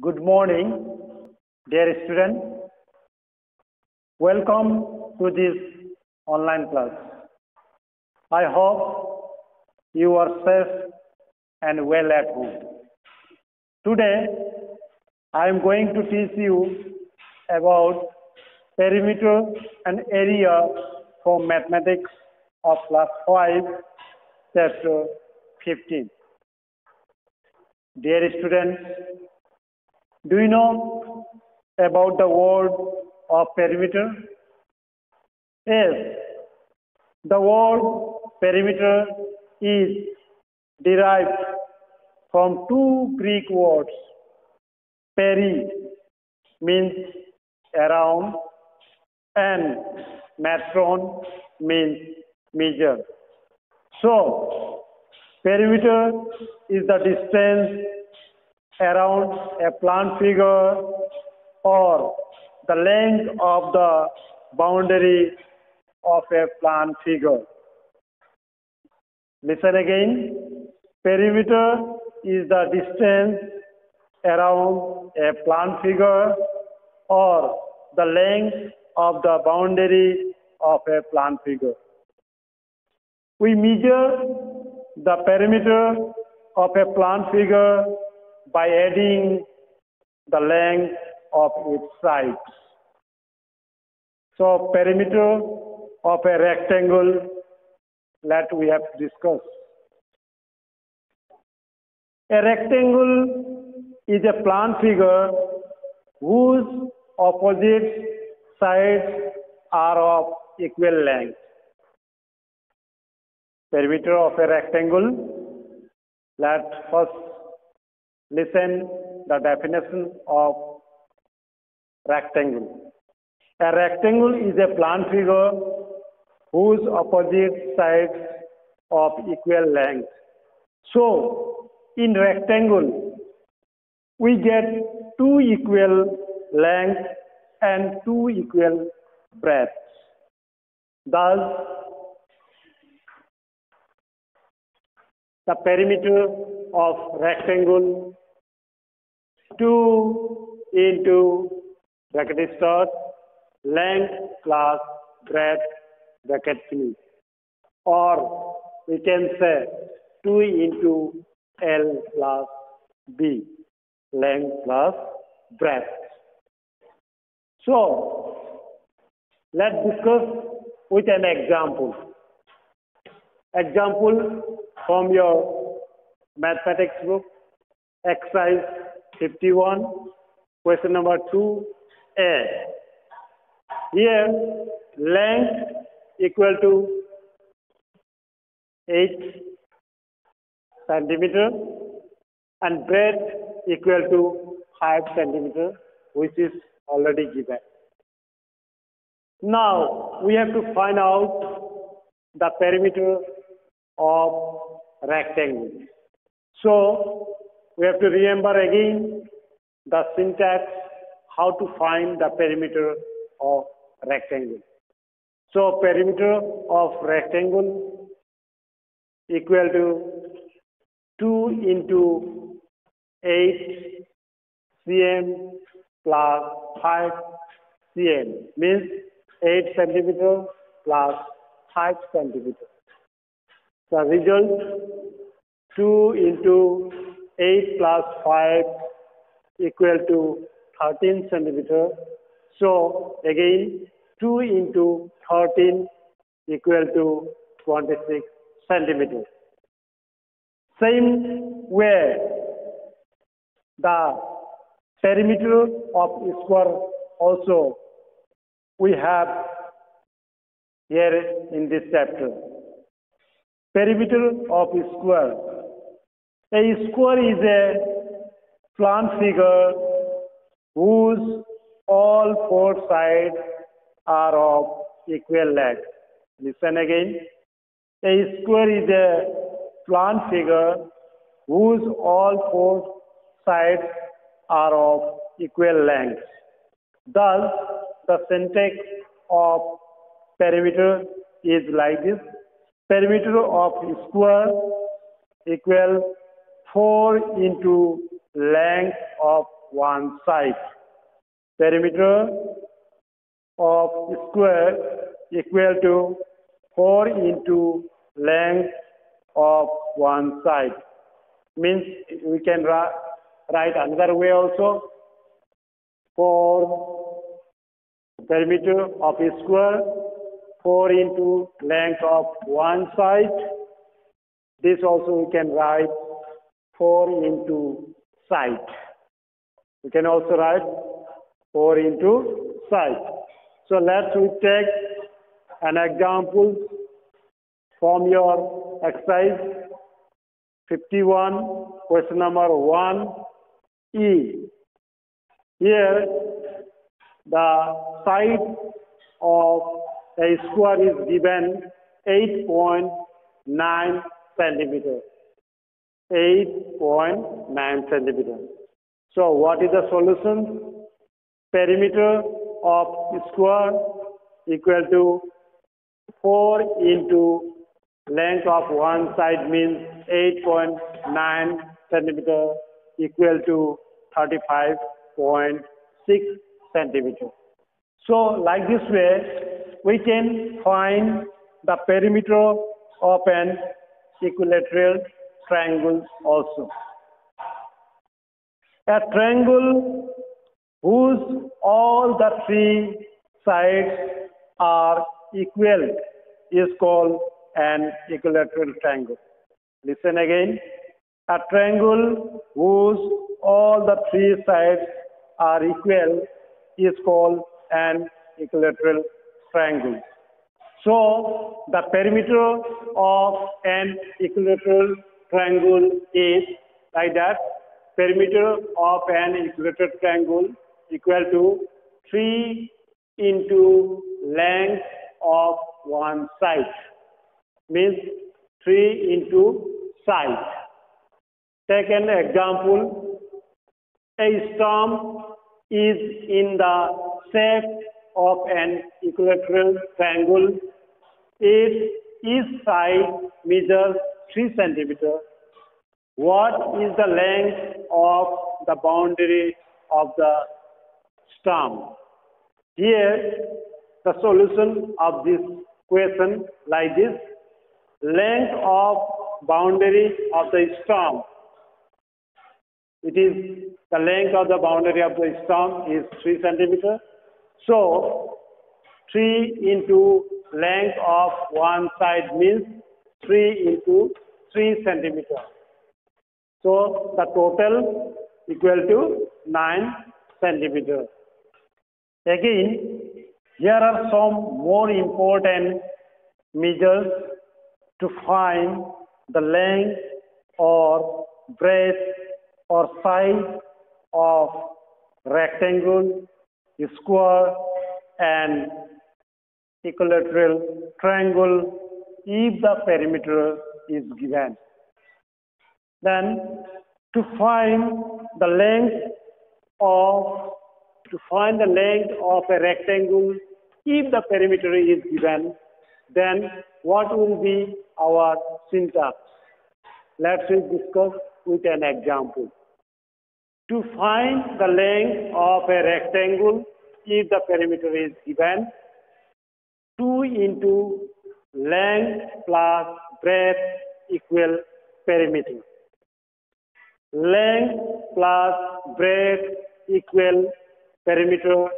Good morning, dear students. Welcome to this online class. I hope you are safe and well at home. Today, I am going to teach you about perimeter and area from mathematics of class 5, chapter 15. Dear students, do you know about the word of perimeter? Yes, the word perimeter is derived from two Greek words. Peri means around and metron means measure. So, perimeter is the distance around a plan figure or the length of the boundary of a plan figure. Listen again. Perimeter is the distance around a plan figure or the length of the boundary of a plan figure. We measure the perimeter of a plan figure by adding the length of its sides. So, perimeter of a rectangle that we have discussed. A rectangle is a plan figure whose opposite sides are of equal length. Perimeter of a rectangle. Let's first listen the definition of rectangle. A rectangle is a plan figure whose opposite sides of equal length. So, in rectangle, we get two equal lengths and two equal breadths. Thus, the perimeter of rectangle 2 into bracket start length plus breadth bracket finish, or we can say 2 into L plus B length plus breadth. So let's discuss with an example. Example from your mathematics book, exercise 51, question number 2A. Here, length equal to 8 centimeter and breadth equal to 5 centimeter, which is already given. Now, we have to find out the perimeter of rectangle. So, we have to remember again the syntax, how to find the perimeter of rectangle. So, perimeter of rectangle equal to 2 into 8 cm plus 5 cm, means 8 centimeter plus 5 centimeter. The result 2 into 8 plus 5 equal to 13 centimeter. So again 2 into 13 equal to 26 centimeter. Same way, the perimeter of square also we have here in this chapter. Perimeter of square. A square is a plan figure whose all four sides are of equal length. Listen again. A square is a plan figure whose all four sides are of equal length. Thus, the syntax of perimeter is like this. Perimeter of square equal 4 into length of one side. Perimeter of square equal to 4 into length of one side. Means we can write another way also. For perimeter of a square, 4 into length of one side. This also we can write 4 into side. We can also write 4 into side. So let's we take an example from your exercise 51, question number 1E. Here, the side of a square is given 8.9 centimeter. 8.9 centimeter. So what is the solution? Perimeter of square equal to 4 into length of one side means 8.9 centimeter equal to 35.6 centimeter. So like this way, we can find the perimeter of an equilateral triangle also. A triangle whose all the three sides are equal is called an equilateral triangle. Listen again. A triangle whose all the three sides are equal is called an equilateral triangle. So the perimeter of an equilateral triangle is like that. Perimeter of an equilateral triangle equal to 3 into length of one side. Means 3 into side. Take an example. A storm is in the shape of an equilateral triangle. Each side measures 3 centimeters. What is the length of the boundary of the storm? Here, the solution of this question like this. Length of boundary of the storm. It is the length of the boundary of the storm is 3 centimeters. So 3 into length of one side means 3 into 3 centimeters. So the total equal to 9 centimeters. Again, here are some more important measures to find the length or breadth or size of rectangle, square, and equilateral triangle if the perimeter is given. Then to find the length of a rectangle if the perimeter is given, then what will be our syntax? Let's discuss with an example. To find the length of a rectangle if the perimeter is given, 2 into length plus breadth equal perimeter. Length plus breadth equal perimeter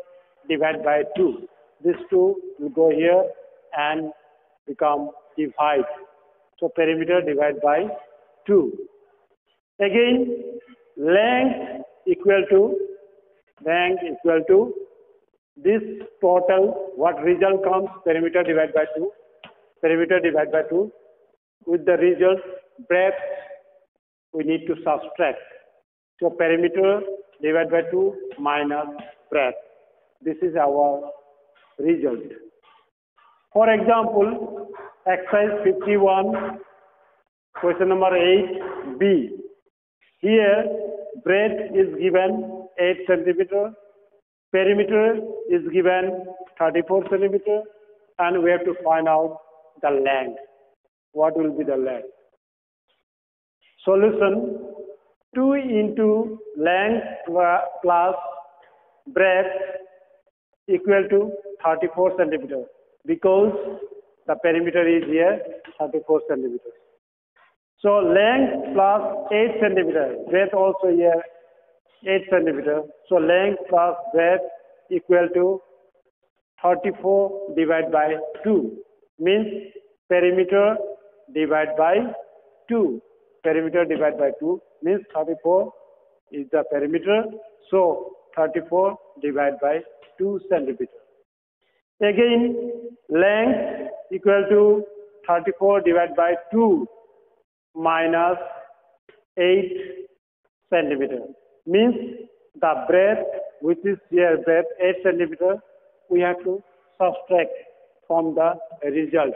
divided by 2. This 2 will go here and become divide. So perimeter divided by 2. Again, length equal to this total, what result comes? Perimeter divided by 2. Perimeter divided by 2. With the result, breadth, we need to subtract. So perimeter divided by 2 minus breadth. This is our result. For example, exercise 51, question number 8B. Here, breadth is given 8 centimeter, perimeter is given 34 centimeter, and we have to find out the length. What will be the length? Solution, 2 into length plus breadth equal to 34 centimeter because the perimeter is here 34 centimeters. So length plus 8 centimeter, breadth also here 8 centimeter. So length plus breadth equal to 34 divided by 2 means perimeter divided by 2. Perimeter divided by 2 means 34 is the perimeter. So 34 divided by 2 centimeter. Again, length equal to 34 divided by 2 minus 8 centimeter means the breadth, which is here breadth 8 centimeter, we have to subtract from the result.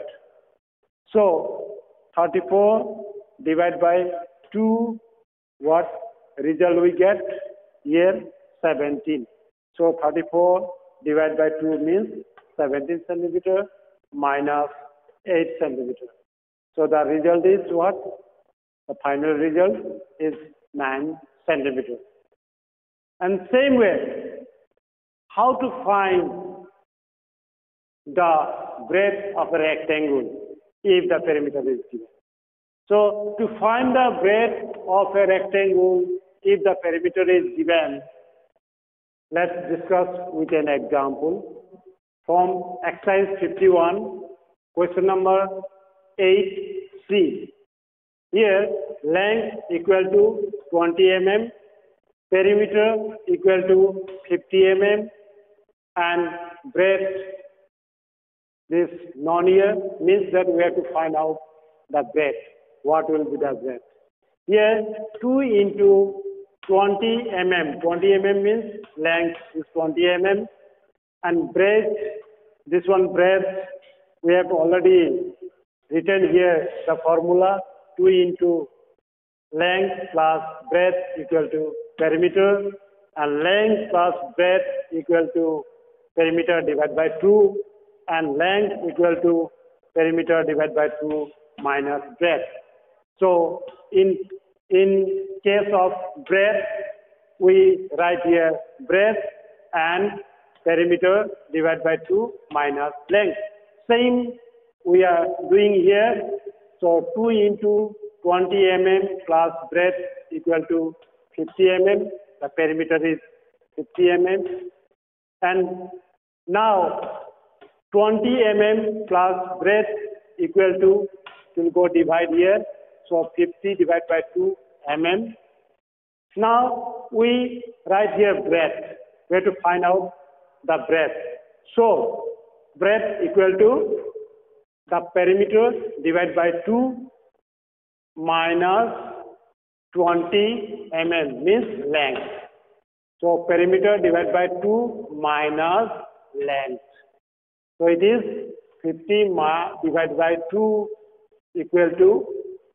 So 34 divided by 2, what result we get? Here 17. So 34 divided by 2 means 17 centimeter minus 8 centimeter. So the result is what? The final result is 9 centimeter. And same way, how to find the breadth of a rectangle if the perimeter is given? So to find the breadth of a rectangle if the perimeter is given, let's discuss with an example from exercise 51, question number 8C. Here, length equal to 20 mm, perimeter equal to 50 mm, and breadth, this non-here, means that we have to find out the breadth. What will be the breadth? Here, 2 into 20 mm. 20 mm means length is 20 mm, and breadth, this one breadth, we have already written here the formula 2 into length plus breadth equal to perimeter, and length plus breadth equal to perimeter divided by 2, and length equal to perimeter divided by 2 minus breadth. So in case of breadth, we write here breadth and perimeter divided by 2 minus length. Same we are doing here. So 2 into 20 mm plus breadth equal to 50 mm. The perimeter is 50 mm. And now 20 mm plus breadth equal to, we'll go divide here. So 50 divided by 2 mm. Now we write here breadth. We have to find out the breadth. So breadth equal to the perimeter divided by 2 minus 20 mm means length. So perimeter divided by 2 minus length. So it is 50 divided by 2 equal to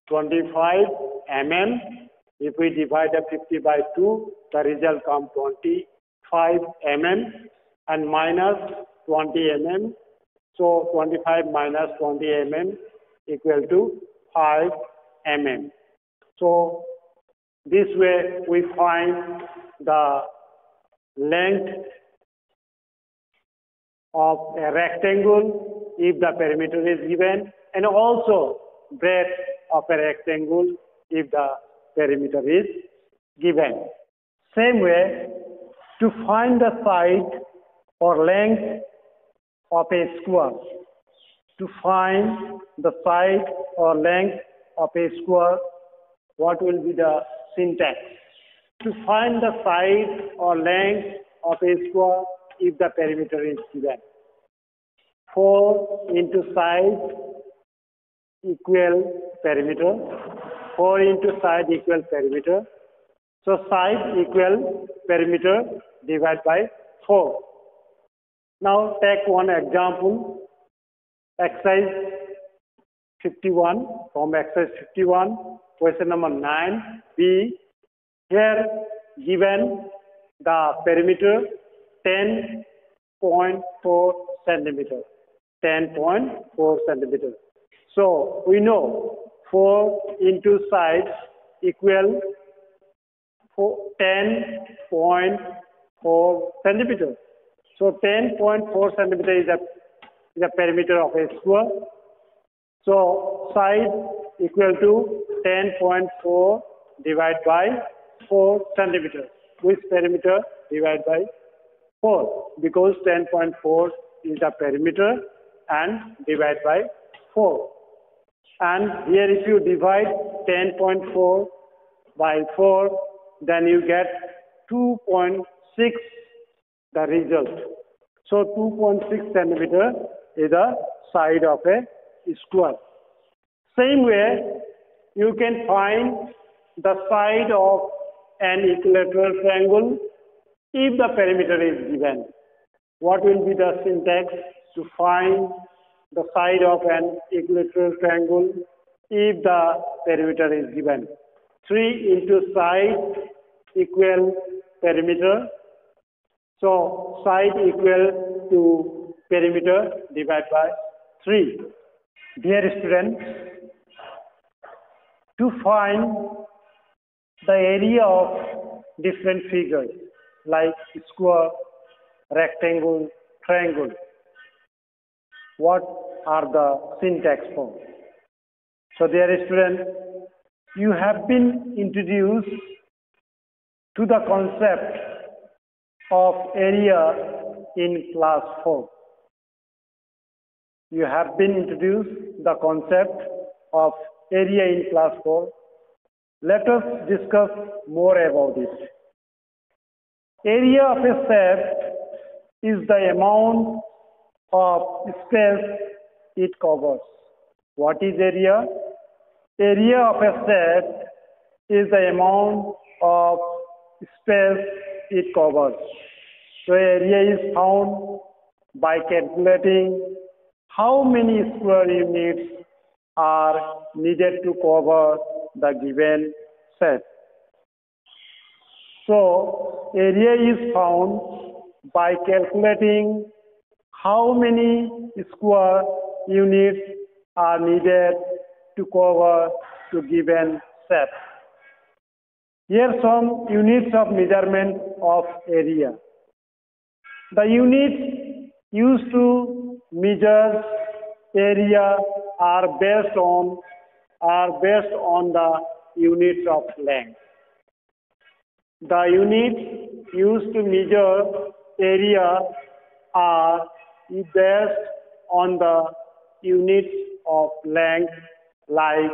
25 mm. If we divide the 50 by 2, the result comes 25 mm and minus 20 mm. So 25 minus 20 mm equal to 5 mm. So this way we find the length of a rectangle if the perimeter is given, and also breadth of a rectangle if the perimeter is given. Same way, to find the side or length of a square, to find the side or length of a square, what will be the syntax? To find the side or length of a square if the perimeter is given. 4 into side equal perimeter. 4 into side equal perimeter. So side equal perimeter divided by 4. Now take one example. Exercise 51. From exercise 51, question number 9B. Here given the perimeter 10.4 centimeter. 10.4 centimeter. So we know 4 into side equal 10.4 centimeters. So 10.4 centimeter is a perimeter of a square. So side equal to 10.4 divided by 4 centimeters. Which perimeter divided by 4? Because 10.4 is the perimeter and divide by 4. And here if you divide 10.4 by 4, then you get 2.6 the result. So 2.6 centimeter is the side of a square. Same way, you can find the side of an equilateral triangle if the perimeter is given. What will be the syntax to find the side of an equilateral triangle if the perimeter is given? 3 into side equal perimeter. So side equal to perimeter divided by 3. Dear students, to find the area of different figures like square, rectangle, triangle, what are the syntax for? So dear students, you have been introduced to the concept of area in class 4. You have been introduced the concept of area in class 4. Let us discuss more about it. Area of a set is the amount of space it covers. What is area? Area of a set is the amount of space it covers. So area is found by calculating how many square units are needed to cover the given set. So area is found by calculating how many square units are needed to cover the given set. Here some units of measurement of area. The units used to measure area are based on the units of length. The units used to measure area are based on the units of length like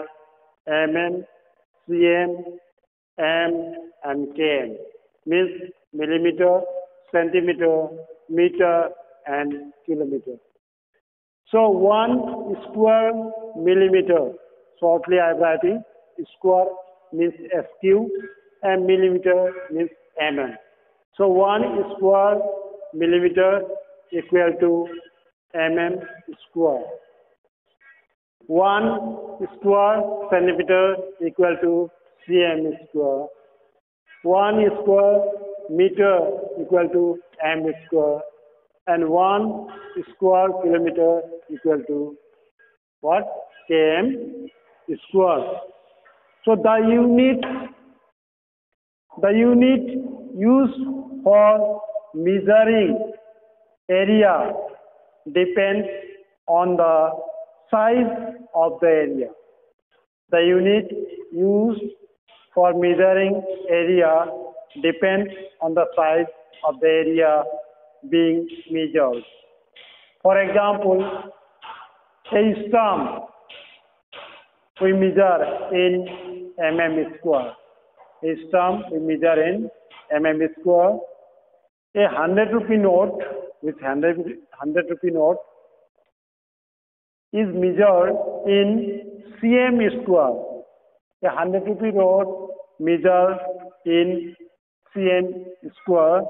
mm, cm, m and km, means millimeter, centimeter, meter and kilometer. So 1 square millimeter, shortly I am writing, square means SQ and millimeter means mm. So 1 square millimeter equal to mm square. 1 square centimeter equal to cm square. 1 square meter equal to m square. And 1 square kilometer equal to what? Km square. So the unit used for measuring area depends on the size of the area. The unit used for measuring area depends on the size of the area being measured. For example, a stump we measure in mm square. A stump we measure in mm square. A 100 rupee note with 100 rupee note is measured in cm square. A 100 rupee note measured in cm square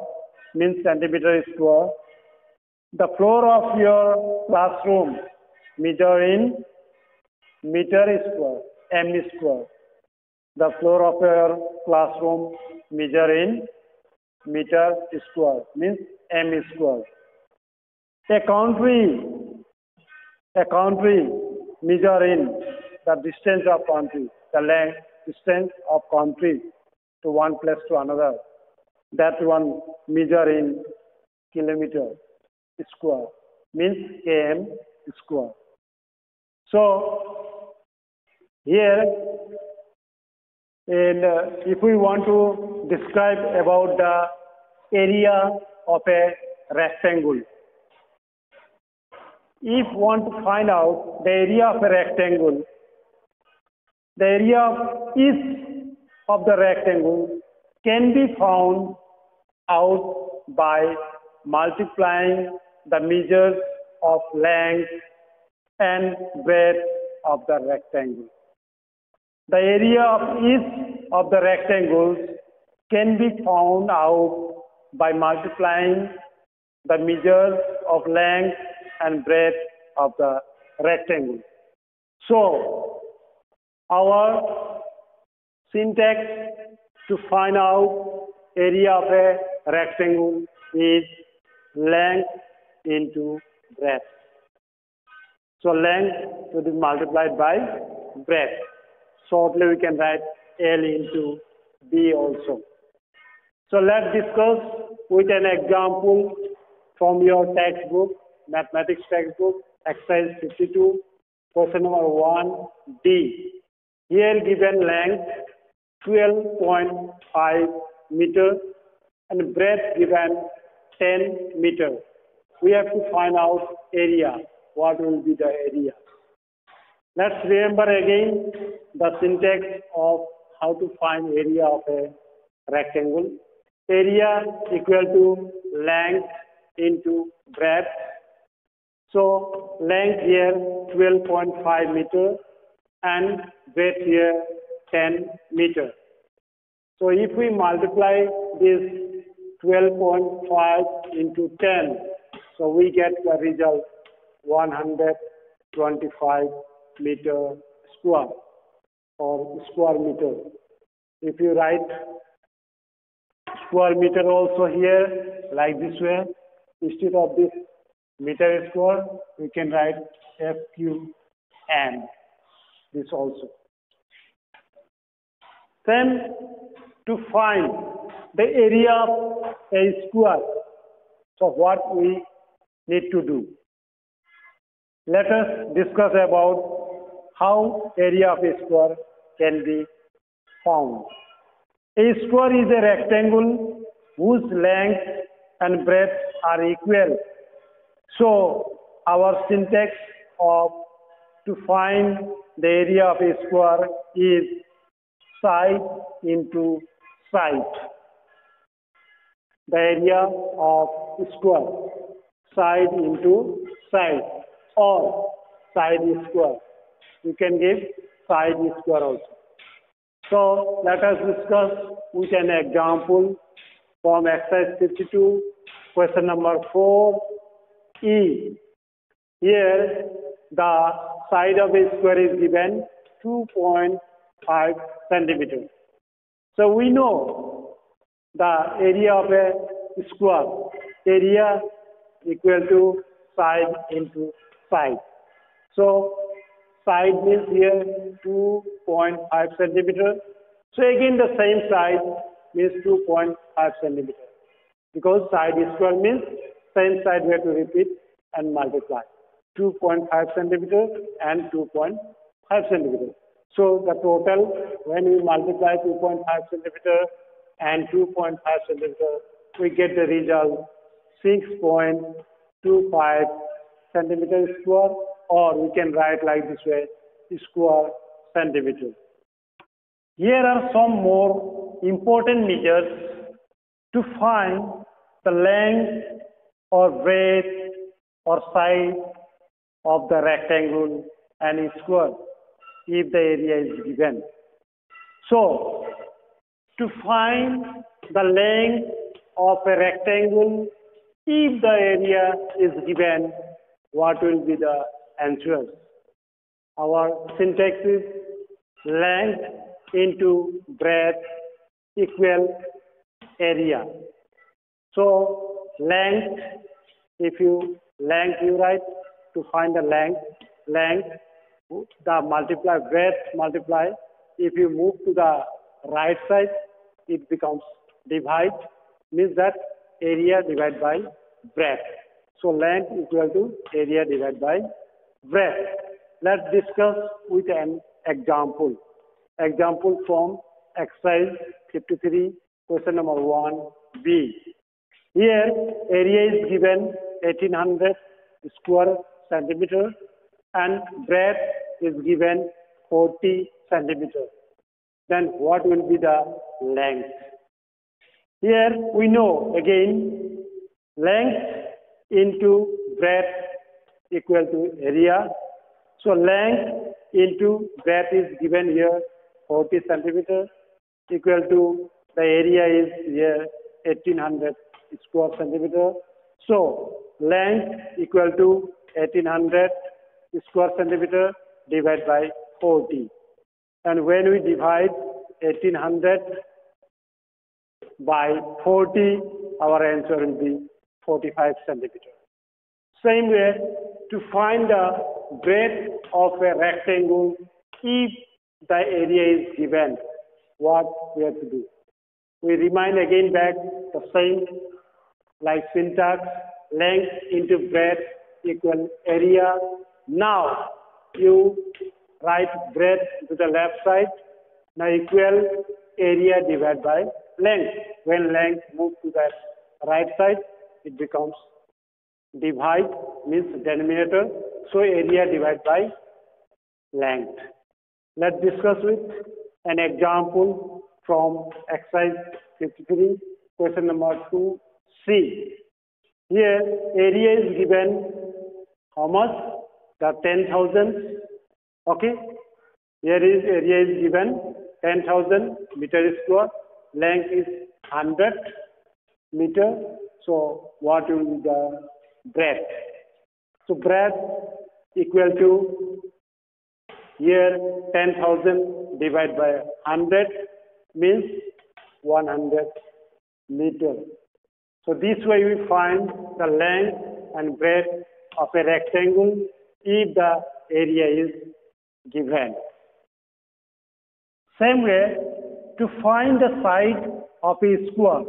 means centimeter square. The floor of your classroom measure in meter square, m square. The floor of your classroom measure in meter square means m square. A country measure in the distance of country, the length distance of country to one place to another. That one measure in kilometer square means km square. So here, and if we want to describe about the area of a rectangle, if we want to find out the area of a rectangle, the area of each of the rectangle can be found out by multiplying the measures of length and breadth of the rectangle. The area of each of the rectangles can be found out by multiplying the measures of length and breadth of the rectangle. So, our syntax to find out area of a rectangle is length into breadth. So length will be multiplied by breadth. Shortly we can write L into B also. So let's discuss with an example from your textbook, mathematics textbook, exercise 52, question number 1D. Here given length 12.5 meter and breadth given 10 meter. We have to find out area. What will be the area? Let's remember again the syntax of how to find area of a rectangle. Area equal to length into breadth. So length here 12.5 meter and breadth here 10 meter. So if we multiply this 12.5 into 10, so we get the result 125 meter square or square meter. If you write square meter also here like this way, instead of this meter square, we can write FQM, this also. Then to find the area of a square, so what we need to do? Let us discuss about how area of a square can be found. A square is a rectangle whose length and breadth are equal. So our syntax of to find the area of a square is side into side. The area of square, side into side, or side square. You can give side square also. So let us discuss with an example from exercise 52, question number 4E. Here the side of a square is given 2.5 centimeters. So we know the area of a square, area equal to side into side. So side means here 2.5 centimeters. So again the same side means 2.5 centimeters. Because side square means same side we have to repeat and multiply. 2.5 centimeters and 2.5 centimeters. So the total, when we multiply 2.5 centimeters and 2.5 centimeters, we get the result 6.25 centimeters square, or we can write like this way, square centimeters. Here are some more important measures to find the length or breadth or size of the rectangle and square if the area is given. So, to find the length of a rectangle if the area is given, what will be the answer? Our syntax is length into breadth equal area. So length, if you write to find the length, the multiply breadth multiply. If you move to the right side, it becomes divide, means that area divided by breadth. So length equal to area divided by breadth. Let's discuss with an example. Example from exercise 53, question number 1b. Here area is given 1800 square centimeter and breadth is given 40 centimeter. Then what will be the length? Here we know again length into breadth equal to area. So length into breadth is given here 40 centimeter equal to the area is here 1800 square centimeter. So length equal to 1800 square centimeter divided by 40. And when we divide 1800 by 40, our answer will be 45 centimeter. Same way, to find the breadth of a rectangle, if the area is given, what we have to do? We remind again back the same like syntax, length into breadth equal area. Now you write breadth to the left side. Now equal area divided by length. When length moves to the right side, it becomes divide, means denominator. So area divided by length. Let's discuss with an example from exercise 53, question number 2c. Here area is given how much? The 10,000. Okay. Here is area is given 10,000 meter square. Length is 100 meter. So what will be the breadth? So breadth equal to here 10,000 divided by 100 means 100 meter. So this way we find the length and breadth of a rectangle if the area is given. Same way, to find the side of a square,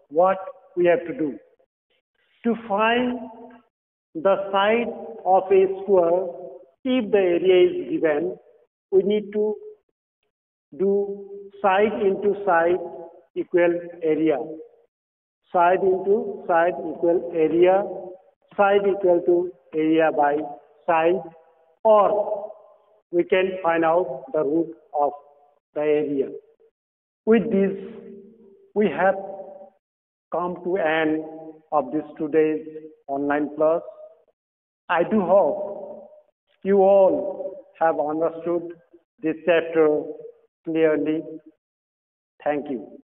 what we have to do? To find the side of a square, if the area is given, we need to do side into side equal area. Side into side equal area. Side equal to area by side, or we can find out the root of the area. With this, we have come to end of this today's online class. I do hope you all have understood this chapter clearly. Thank you.